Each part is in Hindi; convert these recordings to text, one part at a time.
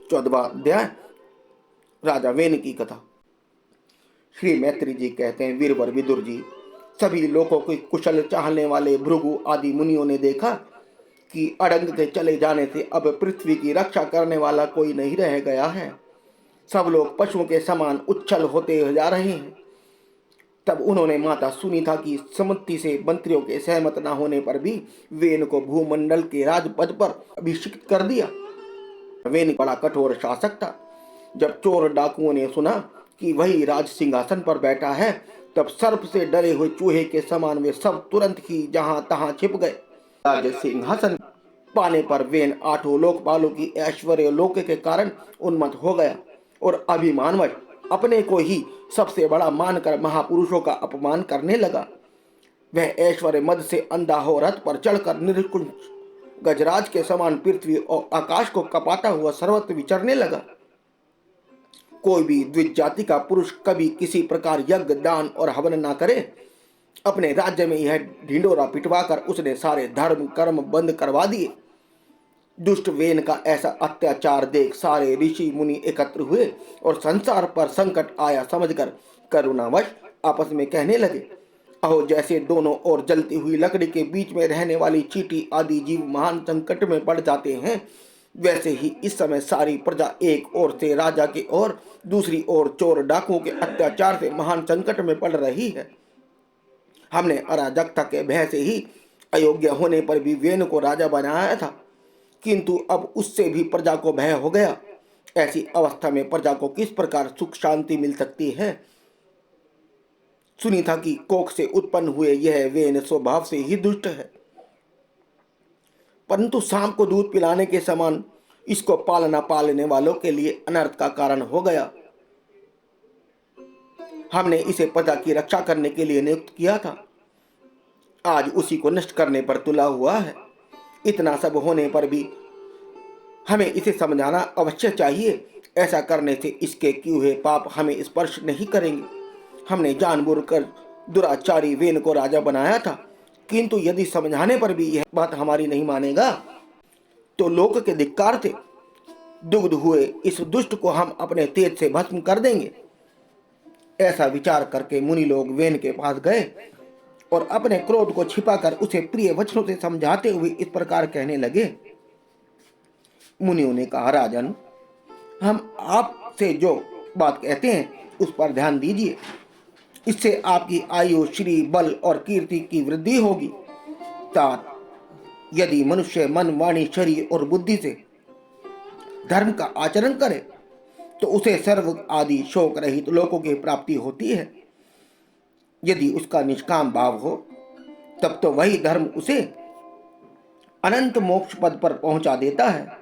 14वां अध्याय। राजा वेन की कथा। श्री मैत्री जी कहते हैं, वीरवर विदुर जी, सभी लोगों को कुशल चाहने वाले भृगु आदि मुनियों ने देखा कि अड़ंग के चले जाने से अब पृथ्वी की रक्षा करने वाला कोई नहीं रह गया है। सब लोग पशुओं के समान उच्छल होते जा रहे हैं। तब उन्होंने माता सुनीता की सम्मति से मंत्रियों के सहमत न होने पर भी वेन को भूमंडल के राजपद पर अभिषिक्त कर दिया। वेन बड़ा कठोर शासक था। जब चोर डाकुओं ने सुना कि वही राज सिंहासन पर बैठा है, तब सर्प से डरे हुए चूहे के समान वे सब तुरंत ही जहां तहां छिप गए। राज सिंहासन पाने पर वेन 8 लोकपालों की ऐश्वर्य लोक के कारण उन्मत्त हो गया और अभिमानवश अपने को ही सबसे बड़ा मानकर महापुरुषों का अपमान करने लगा। वह ऐश्वर्य मद से अंधा हो रथ पर चढ़कर निर्कुंज गजराज के समान पृथ्वी और आकाश को कपाता हुआ सर्वत्र विचरने लगा। कोई भी द्विज जाति का पुरुष कभी किसी प्रकार यज्ञ दान और हवन न करे। अपने राज्य में यह ढिंडोरा पिटवाकर उसने सारे धर्म कर्म बंद करवा दिए। दुष्ट वेन का ऐसा अत्याचार देख सारे ऋषि मुनि एकत्र हुए और संसार पर संकट आया समझकर करुणावश आपस में कहने लगे, अहो, जैसे दोनों ओर जलती हुई लकड़ी के बीच में रहने वाली चींटी आदि जीव महान संकट में पड़ जाते हैं, वैसे ही इस समय सारी प्रजा एक ओर से राजा की ओर, दूसरी ओर चोर डाकुओं के अत्याचार से महान संकट में पड़ रही है। हमने अराजकता के भय से ही अयोग्य होने पर भी वेन को राजा बनाया था, किंतु अब उससे भी प्रजा को भय हो गया। ऐसी अवस्था में प्रजा को किस प्रकार सुख शांति मिल सकती है। सुनीता की कोख से उत्पन्न हुए यह वेन स्वभाव से ही दुष्ट है, परंतु सांप को दूध पिलाने के समान इसको पालना पालने वालों के लिए अनर्थ का कारण हो गया। हमने इसे प्रजा की रक्षा करने के लिए नियुक्त किया था, आज उसी को नष्ट करने पर तुला हुआ है। इतना सब होने पर भी हमें इसे समझाना अवश्य चाहिए। ऐसा करने से इसके किए हुए पाप हमें स्पर्श नहीं करेंगे। हमने जानबूझकर दुराचारी वेन को राजा बनाया था, किंतु यदि समझाने पर भी यह बात हमारी नहीं मानेगा तो लोक के धिक्कार से दुग्ध हुए इस दुष्ट को हम अपने तेज से भस्म कर देंगे। ऐसा विचार करके मुनि लोग वेन के पास गए और अपने क्रोध को छिपाकर उसे प्रिय वचनों से समझाते हुए इस प्रकार कहने लगे। मुनियों ने कहा, राजन, हम आपसे जो बात कहते हैं उस पर ध्यान दीजिए। इससे आपकी आयु, श्री, बल और कीर्ति की वृद्धि होगी। तात, यदि मनुष्य मन, वाणी, शरीर और बुद्धि से धर्म का आचरण करे तो उसे सर्व आदि शोक रहित लोकों की प्राप्ति होती है। यदि उसका निष्काम भाव हो तब तो वही धर्म उसे अनंत मोक्ष पद पर पहुंचा देता है।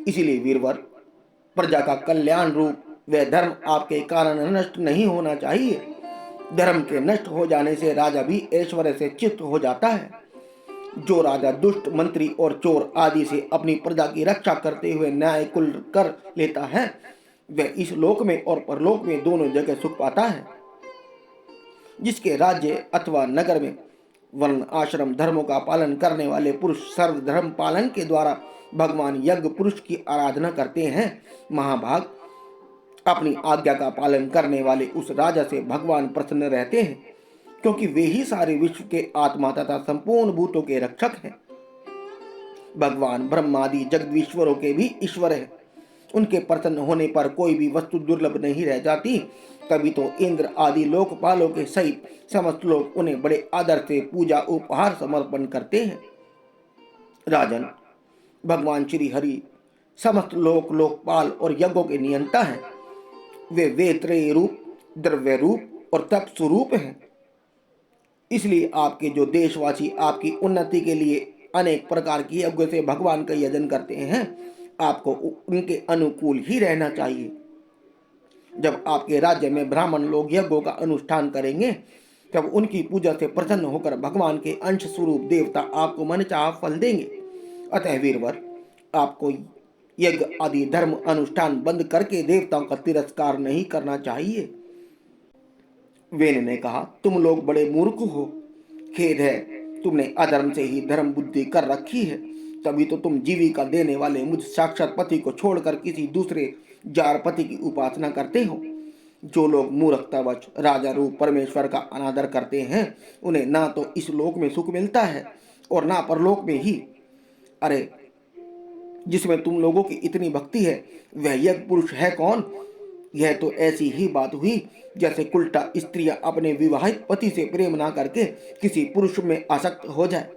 इसीलिए वीरवर, प्रजा का कल्याण रूप वह धर्म आपके कारण नष्ट नहीं होना चाहिए। धर्म के नष्ट हो जाने से राजा भी ऐश्वर्य से च्युत हो जाता है। जो राजा दुष्ट मंत्री और चोर आदि से अपनी प्रजा की रक्षा करते हुए न्याय कुल कर लेता है, वह इस लोक में और परलोक में दोनों जगह सुख पाता है। जिसके राज्य अथवा नगर में वर्ण आश्रम धर्मों का पालन करने वाले पुरुष सर्व धर्म पालन के द्वारा भगवान यज्ञ पुरुष की आराधना करते हैं, महाभाग, अपनी आज्ञा का पालन करने वाले उस राजा से भगवान प्रसन्न रहते हैं, क्योंकि वे ही सारे विश्व के आत्मा तथा संपूर्ण भूतों के रक्षक हैं। भगवान ब्रह्मादि जगदीश्वरों के भी ईश्वर है। उनके प्रसन्न होने पर कोई भी वस्तु दुर्लभ नहीं रह जाती। तभी तो इंद्र आदि लोकपालों के सहित समस्त लोग उन्हें बड़े आदर से पूजा उपहार समर्पण करते हैं। राजन, भगवान श्री हरि समस्त लोकपाल और यज्ञों के नियंता हैं। वे वेत्रय रूप, द्रव्य रूप और तप स्वरूप हैं। इसलिए आपके जो देशवासी आपकी उन्नति के लिए अनेक प्रकार की यज्ञ से भगवान का यजन करते हैं, आपको उनके अनुकूल ही रहना चाहिए। जब आपके राज्य में ब्राह्मण लोग यज्ञों का अनुष्ठान करेंगे, तब उनकी पूजा से प्रसन्न होकर भगवान के अंश स्वरूप देवता आपको मनचाहा फल देंगे। अतः वीरवर, आपको यज्ञ आदि धर्म अनुष्ठान बंद करके देवताओं का तिरस्कार नहीं करना चाहिए। वेन ने कहा, तुम लोग बड़े मूर्ख हो। खेद है, तुमने अधर्म से ही धर्म बुद्धि कर रखी है। तभी तो तुम जीविका देने वाले मुझ साक्षात पति को छोड़कर किसी दूसरे जार पति की उपासना करते हो। जो लोग मूर्खतावश राजा रूप परमेश्वर का अनादर करते हैं, उन्हें ना तो इस लोक में सुख मिलता है और ना परलोक में ही। अरे, जिसमें तुम लोगों की इतनी भक्ति है, वह यज्ञ पुरुष है कौन? यह तो ऐसी ही बात हुई जैसे उल्टा स्त्रियां अपने विवाहित पति से प्रेम ना करके किसी पुरुष में आसक्त हो जाए।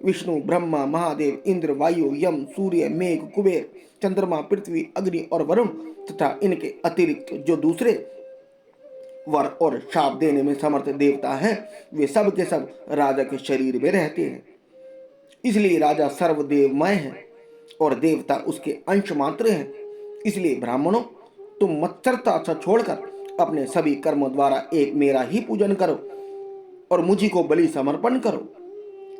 विष्णु, ब्रह्मा, महादेव, इंद्र, वायु, यम, सूर्य, मेघ, कुबेर, चंद्रमा, पृथ्वी, अग्नि और वरुण तथा इनके अतिरिक्त जो दूसरे वर और शाप देने में समर्थ देवता हैं, वे सब के सब राजा के शरीर में रहते हैं। इसलिए राजा सर्वदेवमय है और देवता उसके अंश मात्र हैं। इसलिए ब्राह्मणों, तुम मत्सरता से छोड़कर अपने सभी कर्मों द्वारा एक मेरा ही पूजन करो और मुझी को बलि समर्पण करो।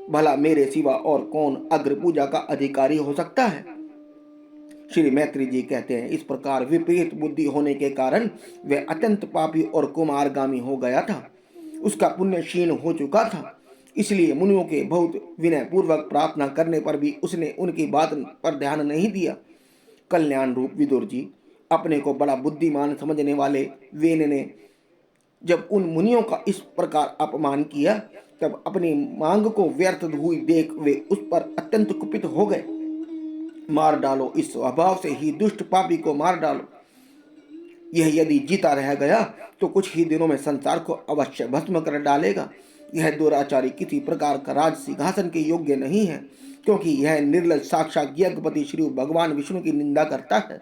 भला मेरे सिवा और कौन अग्र पूजा का अधिकारी हो सकता है? श्री मैत्री जी कहते हैं, इस प्रकार विपरीत बुद्धि होने के कारण वह अत्यंत पापी और कुमारगामी हो गया था। उसका पुण्य क्षीण हो चुका था। इसलिए मुनियों के बहुत विनय पूर्वक प्रार्थना करने पर भी उसने उनकी बात पर ध्यान नहीं दिया। कल्याण रूप विदुर जी, अपने को बड़ा बुद्धिमान समझने वाले वेन ने जब उन मुनियों का इस प्रकार अपमान किया, तब अपनी मांग को व्यर्थ हुई देख वे उस पर अत्यंत कुपित हो गए। मार डालो, इस स्वभाव से ही दुष्ट पापी को मार डालो। यह यदि जीता रह गया तो कुछ ही दिनों में संसार को अवश्य भस्म कर डालेगा। यह दुराचारी किसी प्रकार का राज सिंहासन के योग्य नहीं है, क्योंकि यह निर्लज साक्षात यज्ञपति श्री भगवान विष्णु की निंदा करता है।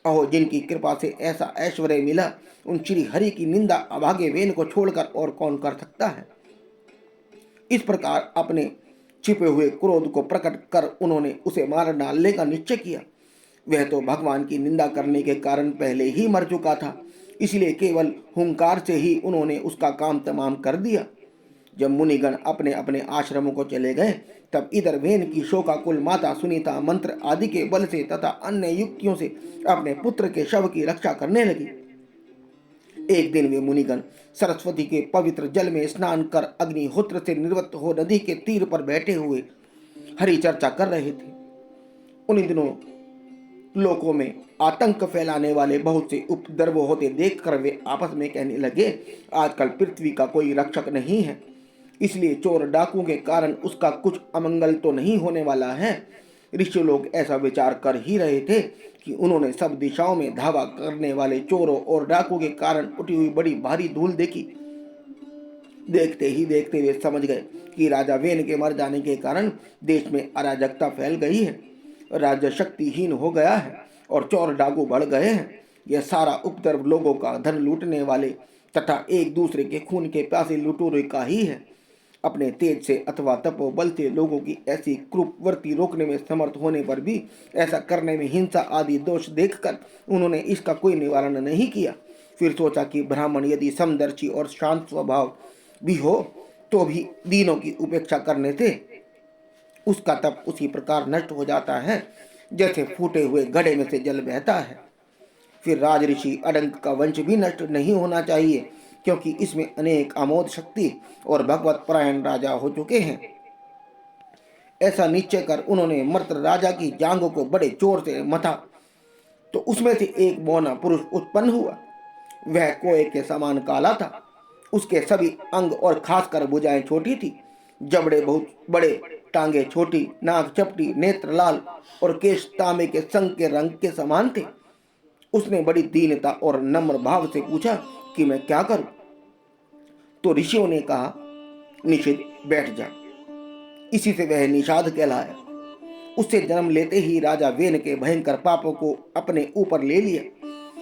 अहो, जिनकी कृपा से ऐसा ऐश्वर्य मिला, उन श्री हरि की निंदा अभागे वेन को छोड़कर और कौन कर सकता है? इस प्रकार अपने छिपे हुए क्रोध को प्रकट कर उन्होंने उसे मार डालने का निश्चय किया। वह तो भगवान की निंदा करने के कारण पहले ही मर चुका था, इसलिए केवल हुंकार से ही उन्होंने उसका काम तमाम कर दिया। जब मुनिगण अपने अपने आश्रमों को चले गए, तब इधर वेन की शोकाकुल माता सुनीता मंत्र आदि के बल से तथा अन्य युक्तियों से अपने पुत्र के शव की रक्षा करने लगी। एक दिन वे मुनिगण सरस्वती के पवित्र जल में स्नान कर अग्निहोत्र से निवृत्त हो नदी के तीर पर बैठे हुए हरि चर्चा कर रहे थे। उन्हीं दिनों लोकों में आतंक फैलाने वाले बहुत से उपद्रव होते देखकर वे आपस में कहने लगे, आजकल पृथ्वी का कोई रक्षक नहीं है, इसलिए चोर डाकुओं के कारण उसका कुछ अमंगल तो नहीं होने वाला है। ऋषि लोग ऐसा विचार कर ही रहे थे कि उन्होंने सब दिशाओं में धावा करने वाले चोरों और डाकुओं के कारण उठी हुई बड़ी भारी धूल देखी। देखते ही देखते वे समझ गए कि राजा वेन के मर जाने के कारण देश में अराजकता फैल गई है, राज्य शक्तिहीन हो गया है और चोर डाकू बढ़ गए हैं। यह सारा उपद्रव लोगों का धन लूटने वाले तथा एक दूसरे के खून के प्यासे लुटेरे का ही है। अपने तेज से अथवा तपोबल से लोगों की ऐसी क्रूरवृत्ति रोकने में समर्थ होने पर भी ऐसा करने में हिंसा आदि दोष देखकर उन्होंने इसका कोई निवारण नहीं किया। फिर सोचा कि ब्राह्मण यदि समदर्शी और शांत स्वभाव भी हो तो भी दीनों की उपेक्षा करने से उसका तप उसी प्रकार नष्ट हो जाता है जैसे फूटे हुए घड़े में से जल बहता है। फिर राजऋषि अडंक का वंश भी नष्ट नहीं होना चाहिए, क्योंकि इसमें अनेक अमोद शक्ति और भगवत परायण राजा हो चुके हैं। ऐसा निश्चय कर उन्होंने मर्त राजा की जांघों को बड़े जोर से मथा, तो उसमें से एक बौना पुरुष उत्पन्न हुआ। वह कोए के समान काला था। उसके सभी अंग और खासकर भुजाएं छोटी थी, जबड़े बहुत बड़े, टांगे छोटी, नाक चपटी, नेत्र लाल और केश तांबे के संग के रंग के समान थे। उसने बड़ी दीनता और नम्र भाव से पूछा कि मैं क्या करूं? तो ऋषियों ने कहा, निषिद्ध, बैठ जा। इसी से वह निषाद कहलाया। उससे जन्म लेते ही राजा वेन के भयंकर पापों को अपने ऊपर ले लिया।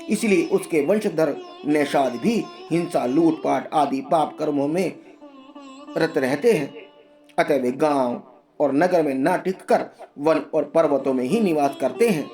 इसलिए उसके वंशधर निषाद भी हिंसा, लूटपाट आदि पाप कर्मों में रत रहते हैं। अतः वे गांव और नगर में न टिककर वन और पर्वतों में ही निवास करते हैं।